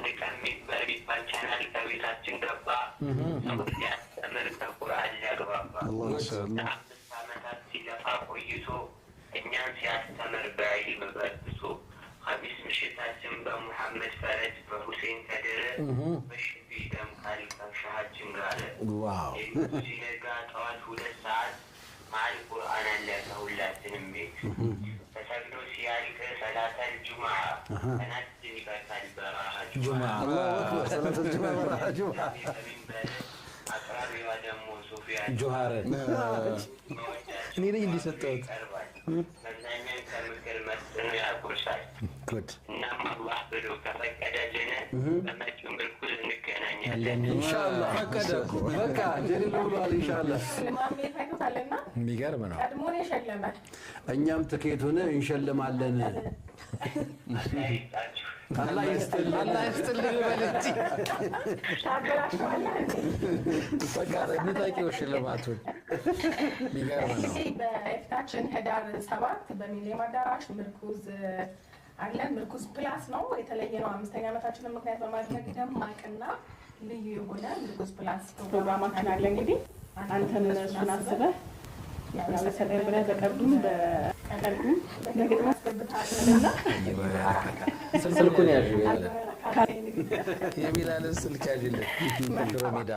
አንድ ቀን በሚባል ቻናል ከቤታችን ገባ። ያስተምር ከቁርአን ሊያግባባ 5 ዓመታት ሲለፋ ቆይቶ እኛን ሲያስተምር በዒልም በርትቶ ኸሚስ ምሽታችን በሙሐመድ ፈረጅ በሁሴን ከድር በሽቢ ይደምቃል ከሻሃችን ጋር ሲነጋ ጠዋት 2 ሰዓት መዓል ቁርአን አለቀ ሁላችንም ቤት ተሰግዶ ሲያልቅ ሰላተል ጁምዓ ቀናችን ይቀርታል በረሃ ጁምዓ አቅራቢዋ ደግሞ ሶፊያ ጆሃር እኔ ነኝ እንዲሰጠሁት መዝናኛን ከምክር መስኖ ያጎርሳል። እናም አላህ ብሎ ከፈቀደልን በመጪው ምርኩዝ እንገናኛለን ኢንሻአላህ። ፈቀደ በቃ ጀሊል ብሏል ኢንሻአላህ። የሚገርም ነው። ቀድሞ ነው የሸለመን። እኛም ትኬቱን እንሸልማለን። አላህ ይስጥልኝ በልጂ በቃ ንጠቂው ሽልማቱን። የሚገርም ነው። በፊታችን ህዳር 7 በሚሊኒየም አዳራሽ ምርኩዝ አለን። ምርኩዝ ፕላስ ነው፣ የተለየ ነው። 5ኛ ዓመታችንን ምክንያት በማድረግ ደማቅና ልዩ የሆነ ምርኩዝ ፕላስ ፕሮግራማችን አለ። እንግዲህ አንተን እሱን አስበህ ያመሰለኝ ብለህ በቀርዱም በቀልዱም በግጥም አስገብተሃልና ስልኩን ያዥ የሚላልን ስልክ ያዥልን። ድሮ ሜዳ